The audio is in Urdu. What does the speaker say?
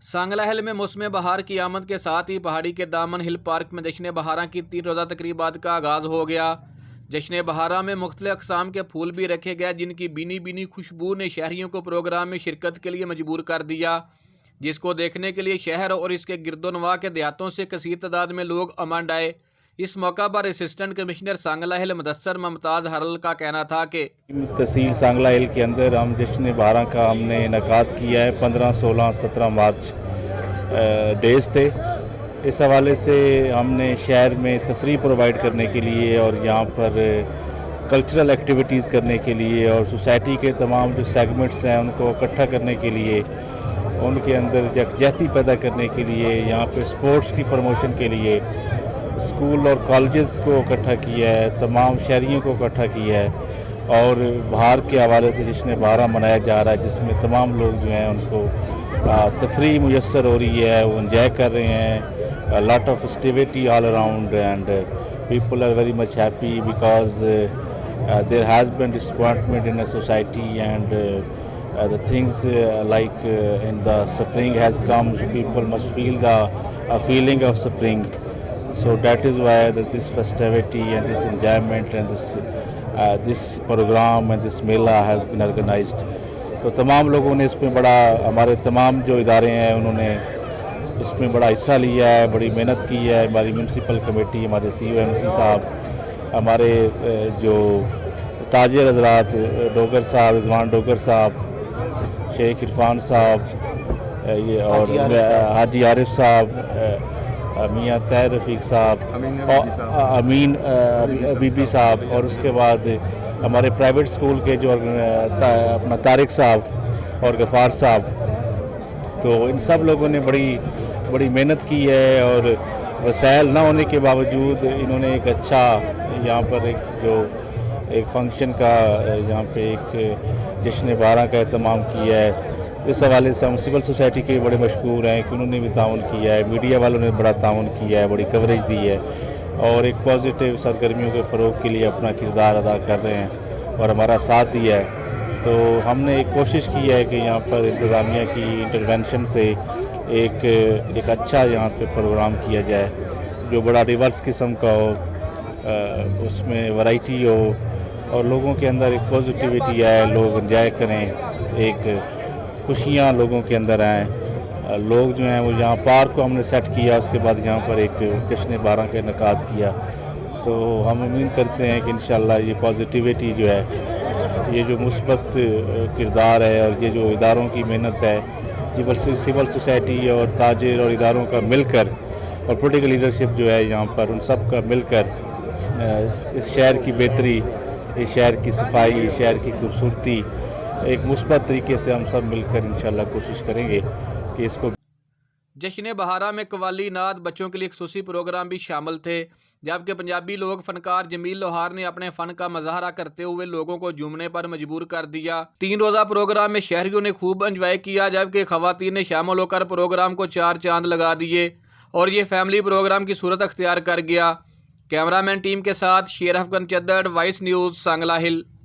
سانگلہ ہل میں موسم بہار کی آمد کے ساتھ ہی پہاڑی کے دامن ہل پارک میں جشن بہارا کی 3 روزہ تقریبات کا آغاز ہو گیا۔ جشن بہارا میں مختلف اقسام کے پھول بھی رکھے گئے جن کی بینی بینی خوشبو نے شہریوں کو پروگرام میں شرکت کے لیے مجبور کر دیا، جس کو دیکھنے کے لیے شہر اور اس کے گرد و نواح کے دیہاتوں سے کثیر تعداد میں لوگ امنڈ آئے۔ اس موقع پر اسسٹنٹ کمشنر سانگلہ ہل مدثر ممتاز ہرل کا کہنا تھا کہ تحصیل سانگلہ ہل کے اندر ہم جشن بہارا کا ہم نے انعقاد کیا ہے۔ 15، 16، 17 مارچ ڈیز تھے۔ اس حوالے سے ہم نے شہر میں تفریح پرووائڈ کرنے کے لیے اور یہاں پر کلچرل ایکٹیویٹیز کرنے کے لیے اور سوسائٹی کے تمام جو سیگمنٹس ہیں ان کو اکٹھا کرنے کے لیے، ان کے اندر یکجہتی پیدا کرنے کے لیے، یہاں پہ سپورٹس کی پروموشن کے لیے اسکول اور کالجز کو اکٹھا کیا ہے، تمام شہریوں کو اکٹھا کیا ہے اور بہار کے حوالے سے جشن بہارا منایا جا رہا ہے، جس میں تمام لوگ جو ہیں ان کو تفریح میسر ہو رہی ہے، وہ انجوائے کر رہے ہیں۔ Lot of festivity all around and people are very much happy because there has been disappointment in a society and the things like in the spring has come, so people must feel the feeling of spring. So that is why this festivity and this enjoyment and this program and this mela has been organized. تو تمام لوگوں نے اس میں بڑا، ہمارے تمام جو ادارے ہیں انہوں نے اس میں بڑا حصہ لیا ہے، بڑی محنت کی ہے۔ ہماری میونسپل کمیٹی، ہمارے COMC صاحب، ہمارے جو تاجر حضرات، ڈوگر صاحب، رضوان ڈوگر صاحب، شیخ عرفان صاحب، یہ اور حاجی عارف صاحب، میاں طاہر رفیق صاحب، امین بی صاحب، اور اس کے بعد ہمارے پرائیویٹ اسکول کے جو اپنا طارق صاحب اور غفار صاحب، تو ان سب لوگوں نے بڑی محنت کی ہے اور وسائل نہ ہونے کے باوجود انہوں نے ایک اچھا یہاں پر ایک فنکشن کا یہاں پہ ایک جشن بہارا کا اہتمام کیا ہے۔ تو اس حوالے سے ہم سول سوسائٹی کے بڑے مشکور ہیں کہ انہوں نے بھی تعاون کیا ہے، میڈیا والوں نے بڑا تعاون کیا ہے، بڑی کوریج دی ہے اور ایک پازیٹیو سرگرمیوں کے فروغ کے لیے اپنا کردار ادا کر رہے ہیں اور ہمارا ساتھ دیا ہے۔ تو ہم نے ایک کوشش کی ہے کہ یہاں پر انتظامیہ کی انٹرونشن سے ایک اچھا یہاں پہ پروگرام کیا جائے جو بڑا ریورس قسم کا ہو، اس میں ورائٹی ہو اور لوگوں کے اندر ایک پازیٹیوٹی آئے، لوگ انجوائے کریں، ایک خوشیاں لوگوں کے اندر آئیں۔ لوگ جو ہیں وہ یہاں پارک کو ہم نے سیٹ کیا، اس کے بعد یہاں پر ایک جشن بہارا کا انعقاد کیا۔ تو ہم امید کرتے ہیں کہ انشاءاللہ یہ پازیٹیوٹی جو ہے، یہ جو مثبت کردار ہے اور یہ جو اداروں کی محنت ہے، یہ سول سوسائٹی اور تاجر اور اداروں کا مل کر اور پولیٹیکل لیڈرشپ جو ہے یہاں پر ان سب کا مل کر اس شہر کی بہتری، اس شہر کی صفائی، اس شہر کی خوبصورتی ایک مثبت طریقے سے ہم سب مل کر انشاءاللہ کوشش کریں گے کہ اس کو۔ جشن بہارا میں قوالی، نعت، بچوں کے لیے خصوصی پروگرام بھی شامل تھے، جبکہ پنجابی لوگ فنکار جمیل لوہار نے اپنے فن کا مظاہرہ کرتے ہوئے لوگوں کو جھومنے پر مجبور کر دیا۔ 3 روزہ پروگرام میں شہریوں نے خوب انجوائے کیا، جبکہ خواتین نے شامل ہو کر پروگرام کو 4 چاند لگا دیے اور یہ فیملی پروگرام کی صورت اختیار کر گیا۔ کیمرہ مین ٹیم کے ساتھ شیر افغان چدر، وائس نیوز، سانگلہ ہل۔